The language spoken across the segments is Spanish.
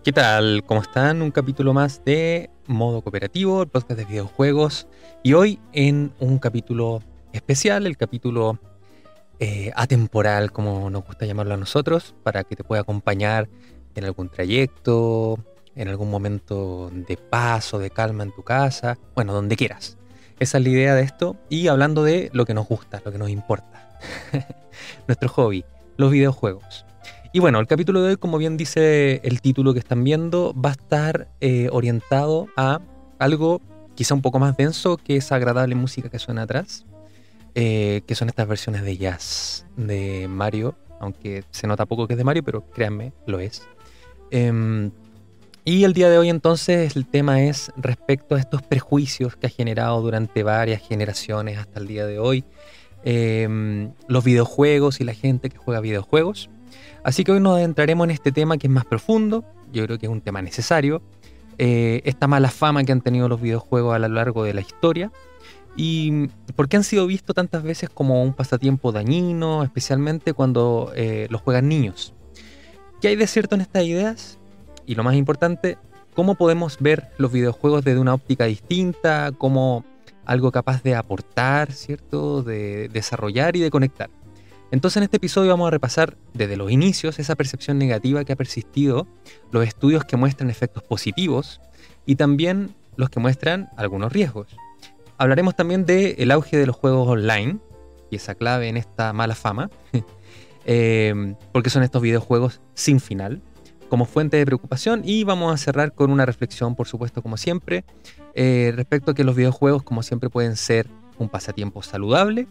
¿Qué tal? ¿Cómo están? Un capítulo más de Modo Cooperativo, el podcast de videojuegos. Y hoy en un capítulo especial, el capítulo atemporal, como nos gusta llamarlo a nosotros, para que te pueda acompañar en algún trayecto, en algún momento de paz o de calma en tu casa, bueno, donde quieras. Esa es la idea de esto. Y hablando de lo que nos gusta, lo que nos importa, nuestro hobby, los videojuegos. Y bueno, el capítulo de hoy, como bien dice el título que están viendo, va a estar orientado a algo quizá un poco más denso que esa agradable música que suena atrás, que son estas versiones de jazz de Mario, aunque se nota poco que es de Mario, pero créanme, lo es. Y el día de hoy entonces el tema es respecto a estos prejuicios que ha generado durante varias generaciones hasta el día de hoy, los videojuegos y la gente que juega videojuegos. Así que hoy nos adentraremos en este tema que es más profundo, yo creo que es un tema necesario, esta mala fama que han tenido los videojuegos a lo largo de la historia y por qué han sido vistos tantas veces como un pasatiempo dañino, especialmente cuando los juegan niños. ¿Qué hay de cierto en estas ideas? Y lo más importante, ¿cómo podemos ver los videojuegos desde una óptica distinta, como algo capaz de aportar, ¿cierto?, de desarrollar y de conectar? Entonces en este episodio vamos a repasar desde los inicios esa percepción negativa que ha persistido, los estudios que muestran efectos positivos y también los que muestran algunos riesgos. Hablaremos también del auge de los juegos online y esa clave en esta mala fama, porque son estos videojuegos sin final, como fuente de preocupación, y vamos a cerrar con una reflexión, por supuesto, como siempre, respecto a que los videojuegos, como siempre, pueden ser un pasatiempo saludable,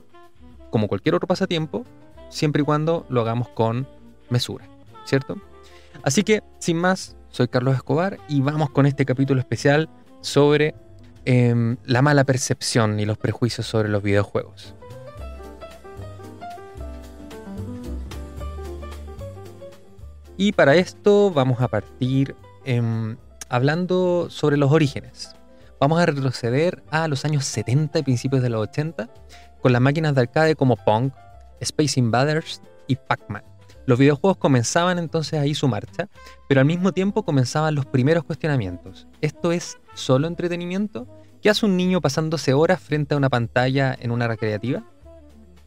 como cualquier otro pasatiempo, siempre y cuando lo hagamos con mesura, ¿cierto? Así que, sin más, soy Carlos Escobar y vamos con este capítulo especial sobre la mala percepción y los prejuicios sobre los videojuegos. Y para esto vamos a partir hablando sobre los orígenes. Vamos a retroceder a los años 70 y principios de los 80 con las máquinas de arcade como Pong, Space Invaders y Pac-Man. Los videojuegos comenzaban entonces ahí su marcha, pero al mismo tiempo comenzaban los primeros cuestionamientos. ¿Esto es solo entretenimiento? ¿Qué hace un niño pasándose horas frente a una pantalla en una recreativa?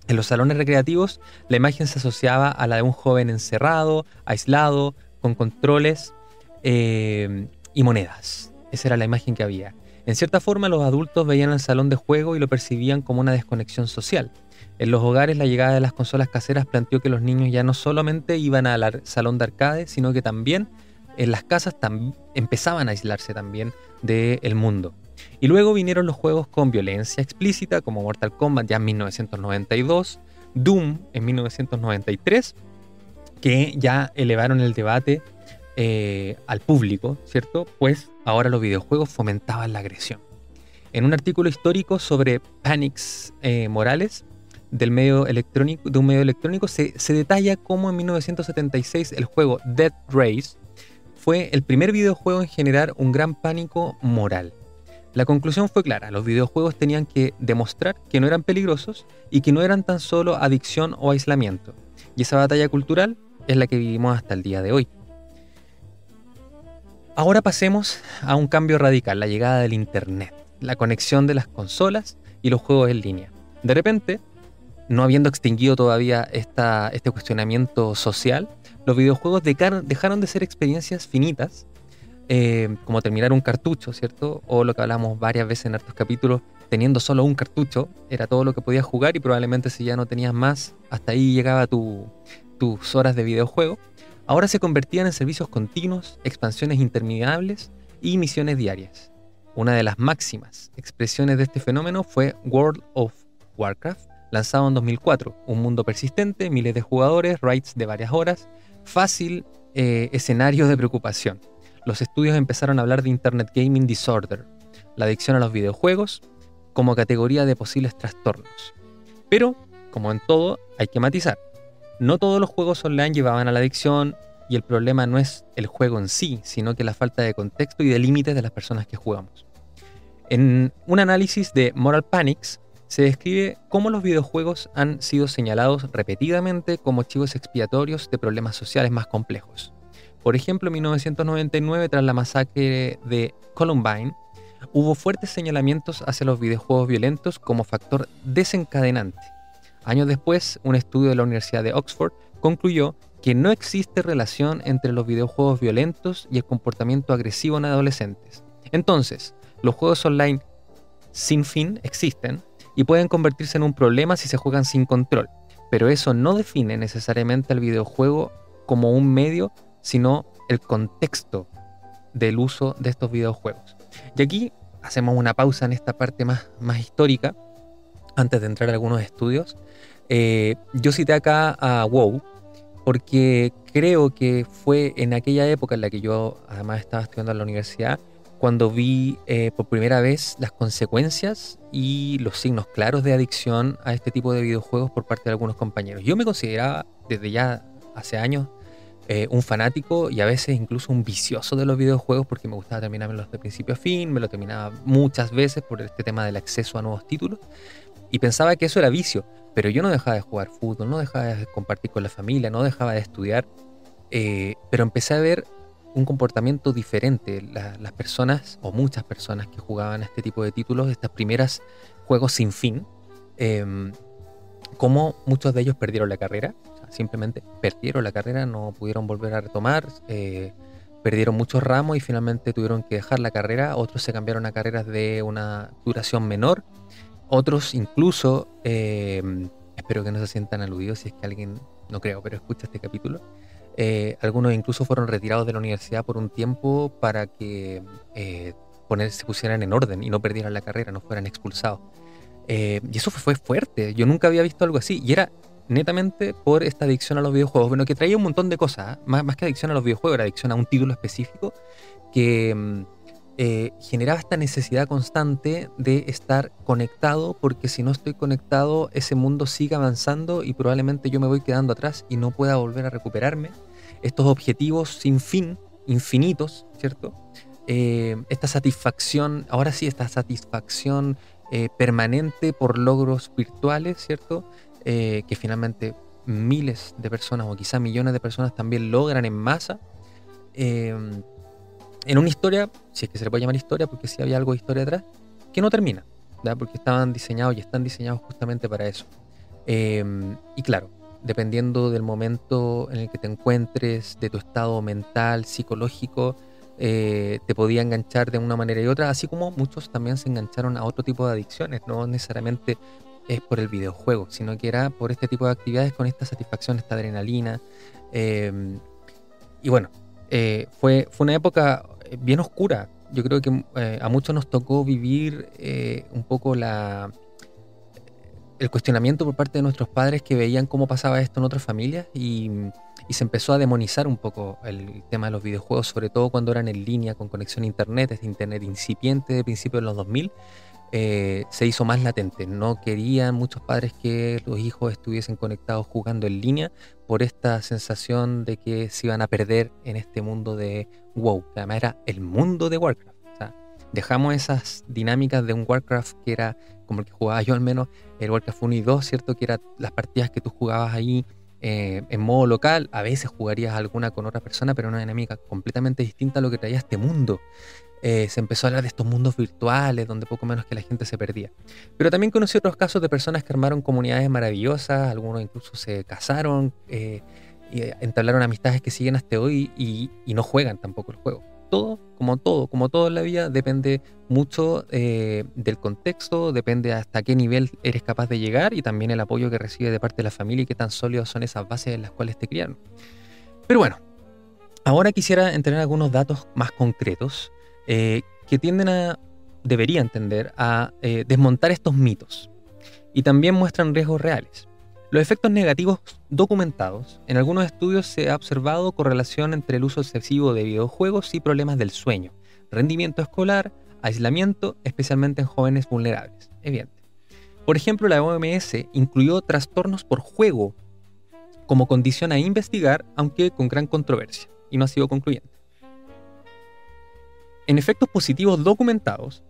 En los salones recreativos, la imagen se asociaba a la de un joven encerrado, aislado, con controles y monedas. Esa era la imagen que había. En cierta forma, los adultos veían el salón de juego y lo percibían como una desconexión social. En los hogares, la llegada de las consolas caseras planteó que los niños ya no solamente iban al salón de arcade, sino que también en las casas empezaban a aislarse también del mundo. Y luego vinieron los juegos con violencia explícita, como Mortal Kombat ya en 1992, Doom en 1993, que ya elevaron el debate al público, ¿cierto? Pues ahora los videojuegos fomentaban la agresión. En un artículo histórico sobre Panix Morales, de un medio electrónico, se detalla cómo en 1976 el juego Dead Race fue el primer videojuego en generar un gran pánico moral. La conclusión fue clara: los videojuegos tenían que demostrar que no eran peligrosos y que no eran tan solo adicción o aislamiento. Y esa batalla cultural es la que vivimos hasta el día de hoy. Ahora pasemos a un cambio radical, la llegada del internet, la conexión de las consolas y los juegos en línea. De repente, no habiendo extinguido todavía este cuestionamiento social, los videojuegos dejaron de ser experiencias finitas, como terminar un cartucho, ¿cierto? O lo que hablamos varias veces en hartos capítulos, teniendo solo un cartucho, era todo lo que podías jugar y probablemente si ya no tenías más, hasta ahí llegaba tus horas de videojuego. Ahora se convertían en servicios continuos, expansiones interminables y misiones diarias. Una de las máximas expresiones de este fenómeno fue World of Warcraft, lanzado en 2004. Un mundo persistente, miles de jugadores, raids de varias horas, fácil escenario de preocupación. Los estudios empezaron a hablar de Internet Gaming Disorder, la adicción a los videojuegos, como categoría de posibles trastornos. Pero, como en todo, hay que matizar. No todos los juegos online llevaban a la adicción, y el problema no es el juego en sí, sino que la falta de contexto y de límites de las personas que jugamos. En un análisis de Moral Panics se describe cómo los videojuegos han sido señalados repetidamente como chivos expiatorios de problemas sociales más complejos. Por ejemplo, en 1999, tras la masacre de Columbine, hubo fuertes señalamientos hacia los videojuegos violentos como factor desencadenante. Años después, un estudio de la Universidad de Oxford concluyó que no existe relación entre los videojuegos violentos y el comportamiento agresivo en adolescentes. Entonces, los juegos online sin fin existen y pueden convertirse en un problema si se juegan sin control, pero eso no define necesariamente al videojuego como un medio, sino el contexto del uso de estos videojuegos. Y aquí hacemos una pausa en esta parte más histórica, antes de entrar a algunos estudios. Yo cité acá a WoW, porque creo que fue en aquella época en la que yo además estaba estudiando en la universidad, cuando vi por primera vez las consecuencias y los signos claros de adicción a este tipo de videojuegos por parte de algunos compañeros. Yo me consideraba desde ya hace años un fanático y a veces incluso un vicioso de los videojuegos, porque me gustaba terminármelos de principio a fin, me lo terminaba muchas veces por este tema del acceso a nuevos títulos, y pensaba que eso era vicio, pero yo no dejaba de jugar fútbol, no dejaba de compartir con la familia, no dejaba de estudiar, pero empecé a ver un comportamiento diferente. Las personas, o muchas personas que jugaban a este tipo de títulos, estas primeras juegos sin fin, como muchos de ellos perdieron la carrera, o sea, simplemente perdieron la carrera, no pudieron volver a retomar, perdieron muchos ramos y finalmente tuvieron que dejar la carrera. Otros se cambiaron a carreras de una duración menor, otros incluso, espero que no se sientan aludidos si es que alguien, no creo, pero escucha este capítulo. Algunos incluso fueron retirados de la universidad por un tiempo para que se pusieran en orden y no perdieran la carrera, no fueran expulsados. Y eso fue fuerte. Yo nunca había visto algo así. Y era netamente por esta adicción a los videojuegos. Bueno, que traía un montón de cosas, ¿eh? Más que adicción a los videojuegos, era adicción a un título específico que generaba esta necesidad constante de estar conectado, porque si no estoy conectado, ese mundo sigue avanzando y probablemente yo me voy quedando atrás y no pueda volver a recuperarme. Estos objetivos sin fin, infinitos, ¿cierto? Esta satisfacción, ahora sí, esta satisfacción permanente por logros virtuales, ¿cierto? Que finalmente miles de personas o quizá millones de personas también logran en masa. En una historia, si es que se le puede llamar historia, porque sí había algo de historia atrás, que no termina, ¿verdad? Porque estaban diseñados y están diseñados justamente para eso. Y claro, dependiendo del momento en el que te encuentres, de tu estado mental, psicológico, te podía enganchar de una manera y otra, así como muchos también se engancharon a otro tipo de adicciones, no necesariamente es por el videojuego, sino que era por este tipo de actividades con esta satisfacción, esta adrenalina. Y bueno, fue una época bien oscura. Yo creo que a muchos nos tocó vivir un poco el cuestionamiento por parte de nuestros padres, que veían cómo pasaba esto en otras familias y se empezó a demonizar un poco el tema de los videojuegos, sobre todo cuando eran en línea con conexión a internet, este internet incipiente de principios de los 2000. Se hizo más latente. No querían muchos padres que los hijos estuviesen conectados jugando en línea por esta sensación de que se iban a perder en este mundo de WoW, que además era el mundo de Warcraft. O sea, dejamos esas dinámicas de un Warcraft que era como el que jugaba yo, al menos el Warcraft 1 y 2, ¿cierto? Que eran las partidas que tú jugabas ahí en modo local. A veces jugarías alguna con otra persona, pero una dinámica completamente distinta a lo que traía este mundo. Se empezó a hablar de estos mundos virtuales donde poco menos que la gente se perdía. Pero también conocí otros casos de personas que armaron comunidades maravillosas, algunos incluso se casaron, y entablaron amistades que siguen hasta hoy y no juegan tampoco el juego. Todo, como todo en la vida, depende mucho del contexto, depende hasta qué nivel eres capaz de llegar y también el apoyo que recibes de parte de la familia y qué tan sólidos son esas bases en las cuales te criaron. Pero bueno, ahora quisiera entender algunos datos más concretos que deberían tender a desmontar estos mitos y también muestran riesgos reales. Los efectos negativos documentados. En algunos estudios se ha observado correlación entre el uso excesivo de videojuegos y problemas del sueño, rendimiento escolar, aislamiento, especialmente en jóvenes vulnerables. Evidente. Por ejemplo, la OMS incluyó trastornos por juego como condición a investigar, aunque con gran controversia, y no ha sido concluyente. En efectos positivos documentados,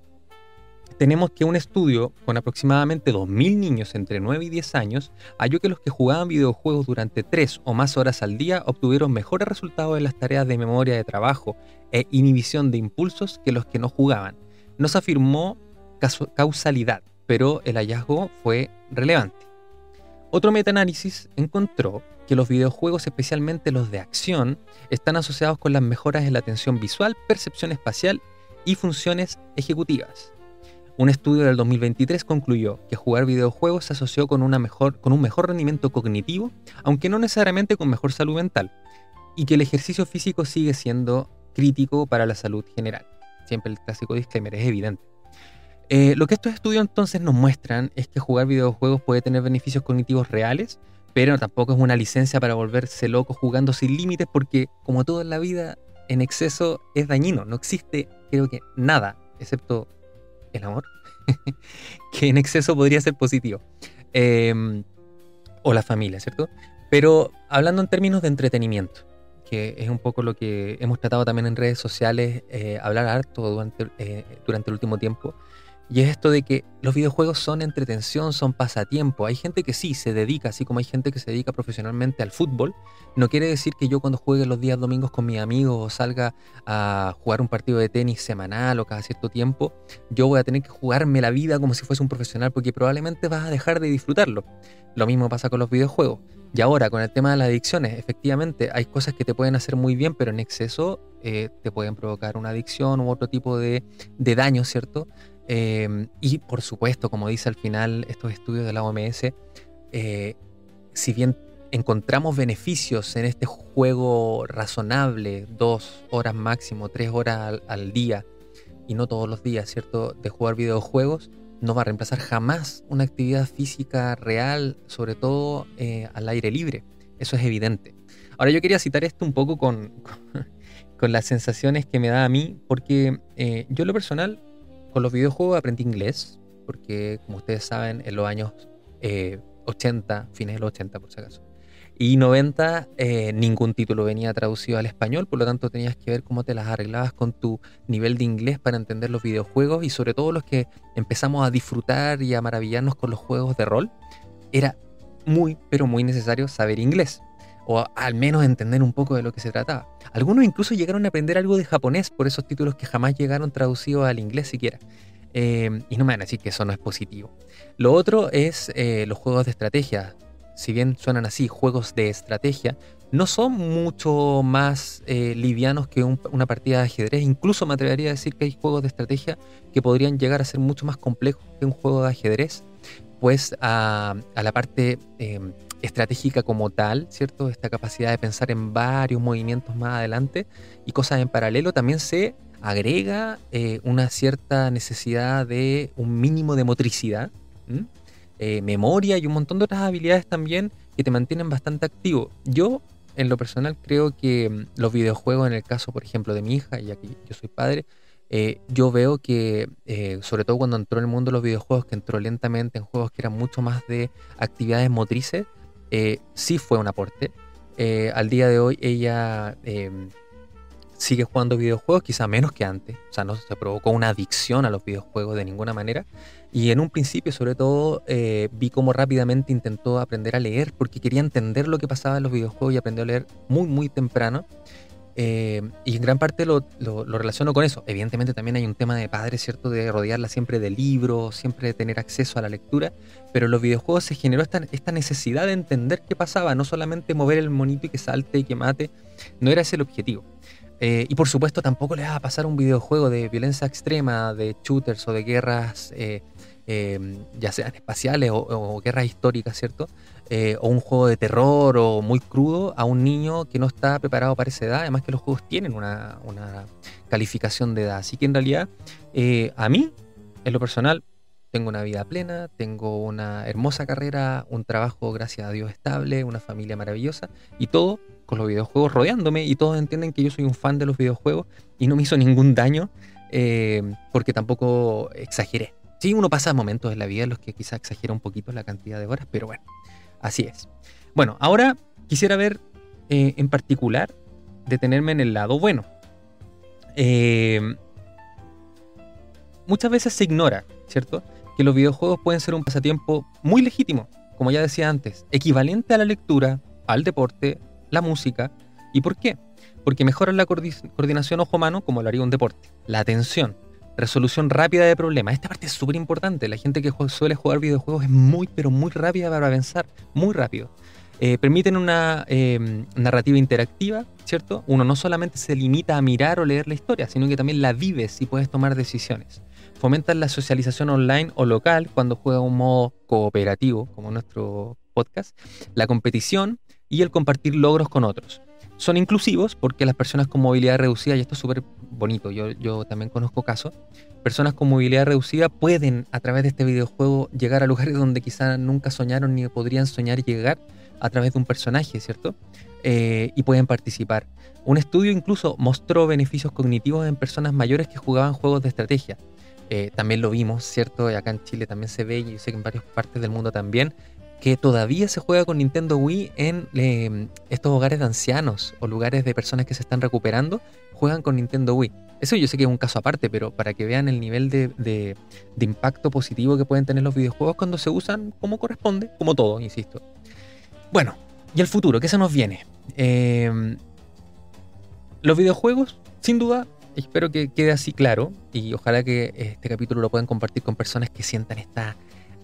tenemos que un estudio con aproximadamente 2.000 niños entre 9 y 10 años halló que los que jugaban videojuegos durante 3 o más horas al día obtuvieron mejores resultados en las tareas de memoria de trabajo e inhibición de impulsos que los que no jugaban. No se afirmó causalidad, pero el hallazgo fue relevante. Otro metaanálisis encontró que los videojuegos, especialmente los de acción, están asociados con las mejoras en la atención visual, percepción espacial y funciones ejecutivas. Un estudio del 2023 concluyó que jugar videojuegos se asoció con un mejor rendimiento cognitivo, aunque no necesariamente con mejor salud mental, y que el ejercicio físico sigue siendo crítico para la salud general. Siempre el clásico disclaimer, es evidente. Lo que estos estudios entonces nos muestran es que jugar videojuegos puede tener beneficios cognitivos reales, pero tampoco es una licencia para volverse loco jugando sin límites, porque como todo en la vida, en exceso es dañino. No existe, creo que nada, excepto el amor, que en exceso podría ser positivo. O la familia, ¿cierto? Pero hablando en términos de entretenimiento, que es un poco lo que hemos tratado también en redes sociales, hablar harto durante el último tiempo. Y es esto de que los videojuegos son entretención, son pasatiempo. Hay gente que sí se dedica, así como hay gente que se dedica profesionalmente al fútbol. No quiere decir que yo cuando juegue los días domingos con mis amigos o salga a jugar un partido de tenis semanal o cada cierto tiempo, yo voy a tener que jugarme la vida como si fuese un profesional, porque probablemente vas a dejar de disfrutarlo. Lo mismo pasa con los videojuegos. Y ahora, con el tema de las adicciones, efectivamente hay cosas que te pueden hacer muy bien, pero en exceso te pueden provocar una adicción u otro tipo de daño, ¿cierto? Y por supuesto, como dice al final estos estudios de la OMS, si bien encontramos beneficios en este juego razonable, 2 horas máximo, 3 horas al día, y no todos los días, ¿cierto?, de jugar videojuegos, no va a reemplazar jamás una actividad física real, sobre todo al aire libre. Eso es evidente. Ahora yo quería citar esto un poco con las sensaciones que me da a mí, porque yo en lo personal, con los videojuegos aprendí inglés, porque como ustedes saben, en los años 80, fines de los 80 por si acaso, y 90, ningún título venía traducido al español, por lo tanto tenías que ver cómo te las arreglabas con tu nivel de inglés para entender los videojuegos, y sobre todo los que empezamos a disfrutar y a maravillarnos con los juegos de rol, era muy, pero muy necesario saber inglés, o al menos entender un poco de lo que se trataba. Algunos incluso llegaron a aprender algo de japonés por esos títulos que jamás llegaron traducidos al inglés siquiera. Y no me van a decir que eso no es positivo. Lo otro es los juegos de estrategia. Si bien suenan así, juegos de estrategia, no son mucho más livianos que una partida de ajedrez. Incluso me atrevería a decir que hay juegos de estrategia que podrían llegar a ser mucho más complejos que un juego de ajedrez, pues a la parte estratégica como tal, ¿cierto? Esta capacidad de pensar en varios movimientos más adelante y cosas en paralelo, también se agrega una cierta necesidad de un mínimo de motricidad, memoria y un montón de otras habilidades también que te mantienen bastante activo. Yo, en lo personal, creo que los videojuegos, en el caso, por ejemplo, de mi hija, ya que yo soy padre, yo veo que, sobre todo cuando entró en el mundo de los videojuegos, que entró lentamente en juegos que eran mucho más de actividades motrices, sí fue un aporte. Al día de hoy ella sigue jugando videojuegos, quizá menos que antes, o sea, no se provocó una adicción a los videojuegos de ninguna manera, y en un principio sobre todo vi cómo rápidamente intentó aprender a leer, porque quería entender lo que pasaba en los videojuegos y aprendió a leer muy muy temprano. Y en gran parte lo relaciono con eso. Evidentemente también hay un tema de padre, ¿cierto? De rodearla siempre de libros, siempre de tener acceso a la lectura, pero en los videojuegos se generó esta necesidad de entender qué pasaba, no solamente mover el monito y que salte y que mate, no era ese el objetivo. Y por supuesto tampoco le va a pasar un videojuego de violencia extrema, de shooters o de guerras, ya sean espaciales o guerras históricas, ¿cierto? O un juego de terror o muy crudo a un niño que no está preparado para esa edad. Además que los juegos tienen una calificación de edad. Así que en realidad, a mí, en lo personal, tengo una vida plena, tengo una hermosa carrera, un trabajo, gracias a Dios, estable, una familia maravillosa y todo con los videojuegos rodeándome, y todos entienden que yo soy un fan de los videojuegos y no me hizo ningún daño porque tampoco exageré. Sí, uno pasa momentos en la vida en los que quizás exagera un poquito la cantidad de horas, pero bueno, así es. Bueno, ahora quisiera ver en particular, detenerme en el lado bueno. Muchas veces se ignora, ¿cierto?, que los videojuegos pueden ser un pasatiempo muy legítimo, como ya decía antes, equivalente a la lectura, al deporte, la música. ¿Y por qué? Porque mejoran la coordinación ojo-mano, como lo haría un deporte, la atención, resolución rápida de problemas. Esta parte es súper importante. La gente que suele jugar videojuegos es muy, pero muy rápida para pensar, muy rápido. Permiten una narrativa interactiva, ¿cierto? Uno no solamente se limita a mirar o leer la historia, sino que también la vives y puedes tomar decisiones. Fomentan la socialización online o local cuando juega un modo cooperativo, como nuestro podcast, la competición y el compartir logros con otros. Son inclusivos porque las personas con movilidad reducida, y esto es súper bonito, yo también conozco casos, personas con movilidad reducida pueden a través de este videojuego llegar a lugares donde quizás nunca soñaron ni podrían soñar llegar a través de un personaje, ¿cierto? Y pueden participar. Un estudio incluso mostró beneficios cognitivos en personas mayores que jugaban juegos de estrategia. También lo vimos, ¿cierto? Y acá en Chile también se ve, y yo sé que en varias partes del mundo también, que todavía se juega con Nintendo Wii en estos hogares de ancianos o lugares de personas que se están recuperando, juegan con Nintendo Wii. Eso yo sé que es un caso aparte, pero para que vean el nivel de impacto positivo que pueden tener los videojuegos cuando se usan como corresponde, como todo, insisto. Bueno, y el futuro, ¿qué se nos viene? Los videojuegos, sin duda, espero que quede así claro, y ojalá que este capítulo lo puedan compartir con personas que sientan esta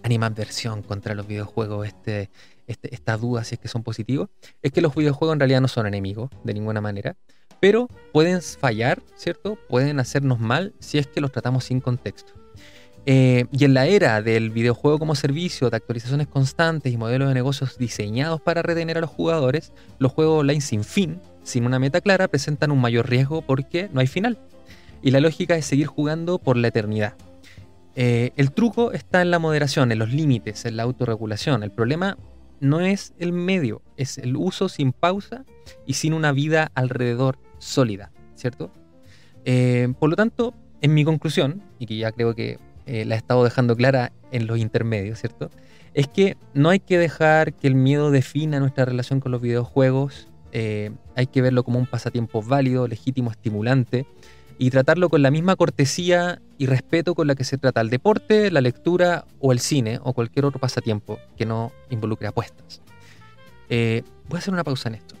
animadversión contra los videojuegos, esta duda si es que son positivos, es que los videojuegos en realidad no son enemigos de ninguna manera, pero pueden fallar, ¿cierto? Pueden hacernos mal si es que los tratamos sin contexto. Y en la era del videojuego como servicio, de actualizaciones constantes y modelos de negocios diseñados para retener a los jugadores, los juegos online sin fin, sin una meta clara, presentan un mayor riesgo porque no hay final. Y la lógica es seguir jugando por la eternidad. El truco está en la moderación, en los límites, en la autorregulación. El problema no es el medio, es el uso sin pausa y sin una vida alrededor sólida, ¿cierto? Por lo tanto, en mi conclusión, y que ya creo que la he estado dejando clara en los intermedios, ¿cierto?, es que no hay que dejar que el miedo defina nuestra relación con los videojuegos. Hay que verlo como un pasatiempo válido, legítimo, estimulante, y tratarlo con la misma cortesía y respeto con la que se trata el deporte, la lectura o el cine o cualquier otro pasatiempo que no involucre apuestas. Voy a hacer una pausa en esto.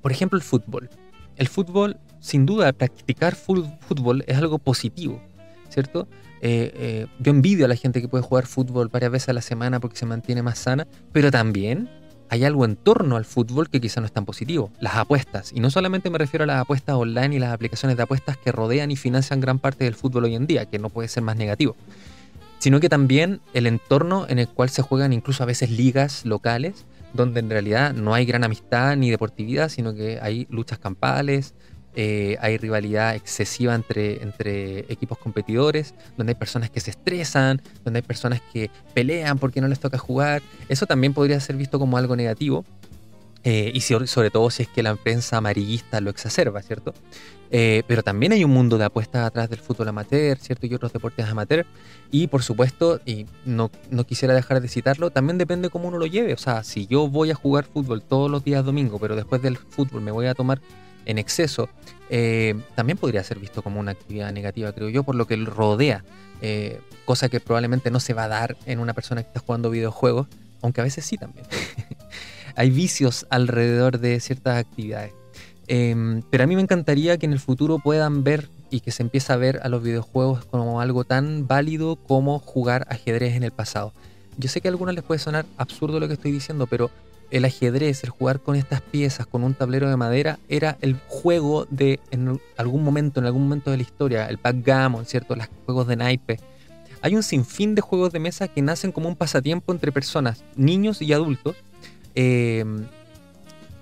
Por ejemplo, el fútbol. El fútbol, sin duda, practicar fútbol es algo positivo, ¿cierto? Yo envidio a la gente que puede jugar fútbol varias veces a la semana porque se mantiene más sana, pero también hay algo en torno al fútbol que quizá no es tan positivo, las apuestas. Y no solamente me refiero a las apuestas online y las aplicaciones de apuestas que rodean y financian gran parte del fútbol hoy en día, que no puede ser más negativo, sino que también el entorno en el cual se juegan incluso a veces ligas locales, donde en realidad no hay gran amistad ni deportividad, sino que hay luchas campales, hay rivalidad excesiva entre equipos competidores, donde hay personas que se estresan, donde hay personas que pelean porque no les toca jugar. Eso también podría ser visto como algo negativo, y sobre todo si es que la prensa amarillista lo exacerba, ¿cierto? Pero también hay un mundo de apuestas atrás del fútbol amateur, ¿cierto? Y otros deportes amateur. Y por supuesto, y no quisiera dejar de citarlo, también depende cómo uno lo lleve. O sea, si yo voy a jugar fútbol todos los días domingo, pero después del fútbol me voy a tomar en exceso, también podría ser visto como una actividad negativa, creo yo, por lo que lo rodea. Cosa que probablemente no se va a dar en una persona que está jugando videojuegos, aunque a veces sí también. Hay vicios alrededor de ciertas actividades. Pero a mí me encantaría que en el futuro puedan ver y que se empiece a ver a los videojuegos como algo tan válido como jugar ajedrez en el pasado. Yo sé que a algunos les puede sonar absurdo lo que estoy diciendo, pero el ajedrez, el jugar con estas piezas, con un tablero de madera, era el juego de en algún momento de la historia, el backgammon, ¿cierto? Los juegos de naipe. Hay un sinfín de juegos de mesa que nacen como un pasatiempo entre personas, niños y adultos.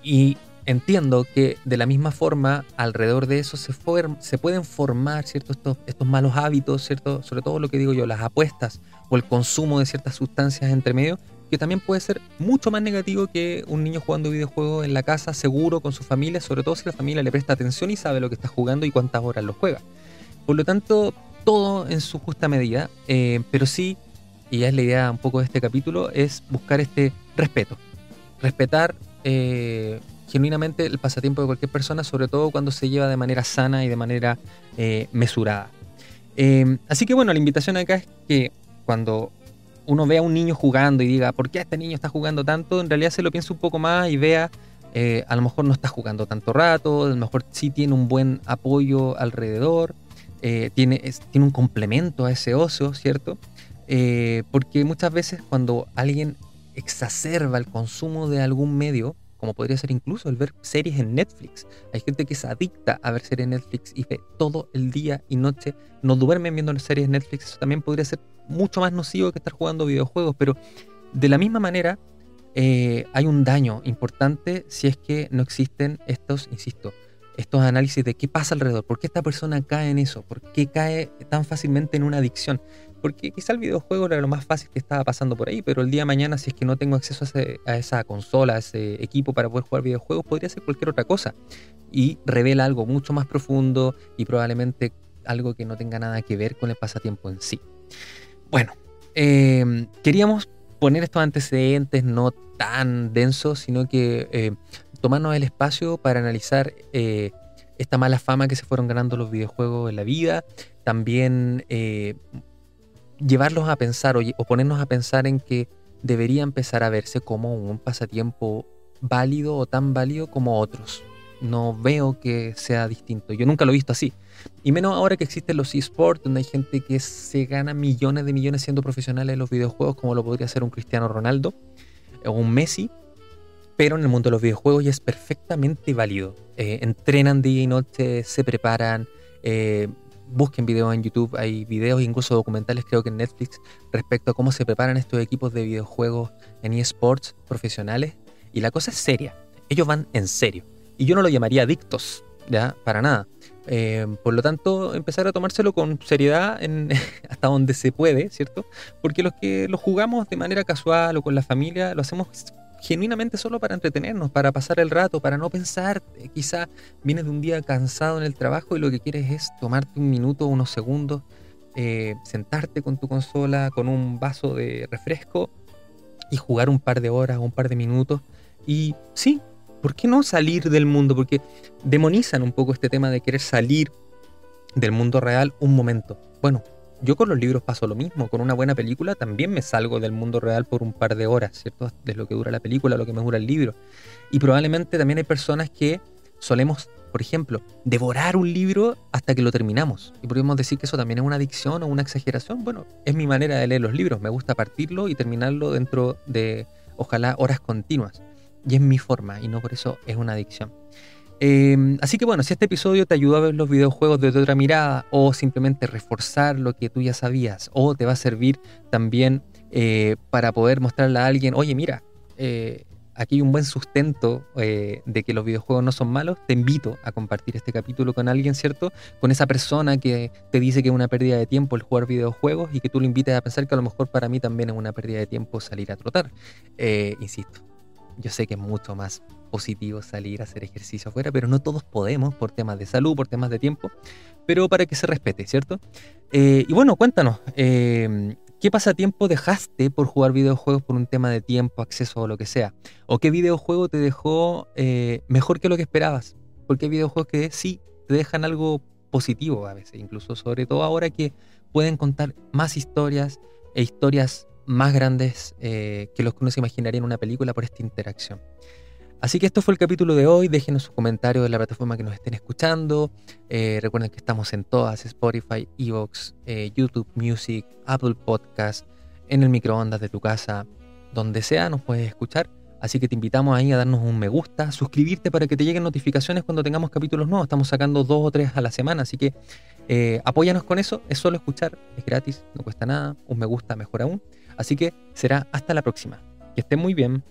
Y entiendo que de la misma forma, alrededor de eso se pueden formar, ¿cierto? Estos malos hábitos, ¿cierto? Sobre todo lo que digo yo, las apuestas o el consumo de ciertas sustancias entre medio, que también puede ser mucho más negativo que un niño jugando videojuegos en la casa, seguro, con su familia, sobre todo si la familia le presta atención y sabe lo que está jugando y cuántas horas lo juega. Por lo tanto, todo en su justa medida, pero sí, y ya es la idea un poco de este capítulo, es buscar este respeto. respetar genuinamente el pasatiempo de cualquier persona, sobre todo cuando se lleva de manera sana y de manera mesurada. Así que bueno, la invitación acá es que cuando uno vea a un niño jugando y diga, ¿por qué este niño está jugando tanto? En realidad se lo piense un poco más y vea, a lo mejor no está jugando tanto rato, a lo mejor sí tiene un buen apoyo alrededor, tiene un complemento a ese ocio, ¿cierto? Porque muchas veces cuando alguien exacerba el consumo de algún medio, como podría ser incluso el ver series en Netflix. Hay gente que es adicta a ver series en Netflix y ve todo el día y noche, no duermen viendo las series en Netflix. Eso también podría ser mucho más nocivo que estar jugando videojuegos, pero de la misma manera hay un daño importante si es que no existen estos, insisto, estos análisis de qué pasa alrededor, por qué esta persona cae en eso, por qué cae tan fácilmente en una adicción. Porque quizá el videojuego era lo más fácil que estaba pasando por ahí, pero el día de mañana, si es que no tengo acceso a esa consola, a ese equipo para poder jugar videojuegos, podría ser cualquier otra cosa. Y revela algo mucho más profundo y probablemente algo que no tenga nada que ver con el pasatiempo en sí. Bueno, queríamos poner estos antecedentes no tan densos, sino que tomarnos el espacio para analizar esta mala fama que se fueron ganando los videojuegos en la vida. También llevarlos a pensar o ponernos a pensar en que debería empezar a verse como un pasatiempo válido o tan válido como otros. No veo que sea distinto. Yo nunca lo he visto así. Y menos ahora que existen los eSports, donde hay gente que se gana millones de millones siendo profesionales en los videojuegos, como lo podría ser un Cristiano Ronaldo o un Messi. Pero en el mundo de los videojuegos ya es perfectamente válido. Entrenan día y noche, se preparan, busquen videos en YouTube, hay videos, incluso documentales creo que en Netflix, respecto a cómo se preparan estos equipos de videojuegos en eSports profesionales. Y la cosa es seria, ellos van en serio. Y yo no lo llamaría adictos, ya, para nada. Por lo tanto, empezar a tomárselo con seriedad hasta donde se puede, ¿cierto? Porque los que lo jugamos de manera casual o con la familia, lo hacemos genuinamente solo para entretenernos, para pasar el rato, para no pensar. Quizá vienes de un día cansado en el trabajo y lo que quieres es tomarte un minuto, unos segundos, sentarte con tu consola, con un vaso de refresco y jugar un par de horas, un par de minutos. Y sí, ¿por qué no salir del mundo? Porque demonizan un poco este tema de querer salir del mundo real un momento. Bueno, yo con los libros paso lo mismo. Con una buena película también me salgo del mundo real por un par de horas, ¿cierto? De lo que dura la película, lo que me dura el libro. Y probablemente también hay personas que solemos, por ejemplo, devorar un libro hasta que lo terminamos. Y podríamos decir que eso también es una adicción o una exageración. Bueno, es mi manera de leer los libros. Me gusta partirlo y terminarlo dentro de, ojalá, horas continuas. Y es mi forma y no por eso es una adicción. Así que bueno, si este episodio te ayudó a ver los videojuegos desde otra mirada o simplemente reforzar lo que tú ya sabías o te va a servir también para poder mostrarle a alguien, oye mira, aquí hay un buen sustento de que los videojuegos no son malos, te invito a compartir este capítulo con alguien, ¿cierto? Con esa persona que te dice que es una pérdida de tiempo el jugar videojuegos y que tú lo invites a pensar que a lo mejor para mí también es una pérdida de tiempo salir a trotar. Insisto, yo sé que es mucho más positivo salir a hacer ejercicio afuera, pero no todos podemos por temas de salud, por temas de tiempo, pero para que se respete, ¿cierto? Y bueno, cuéntanos, ¿qué pasatiempo dejaste por jugar videojuegos por un tema de tiempo, acceso o lo que sea? ¿O qué videojuego te dejó mejor que lo que esperabas? Porque hay videojuegos que sí te dejan algo positivo a veces, incluso sobre todo ahora que pueden contar más historias e historias más grandes que los que uno se imaginaría en una película por esta interacción. Así que esto fue el capítulo de hoy. Déjenos sus comentarios en la plataforma que nos estén escuchando. Recuerden que estamos en todas: Spotify, Evox, YouTube Music, Apple Podcast, en el microondas de tu casa, donde sea nos puedes escuchar. Así que te invitamos ahí a darnos un me gusta, suscribirte para que te lleguen notificaciones cuando tengamos capítulos nuevos. Estamos sacando 2 o 3 a la semana, así que apóyanos con eso. Es solo escuchar, es gratis, no cuesta nada. Un me gusta mejor aún. Así que será hasta la próxima. Que estén muy bien.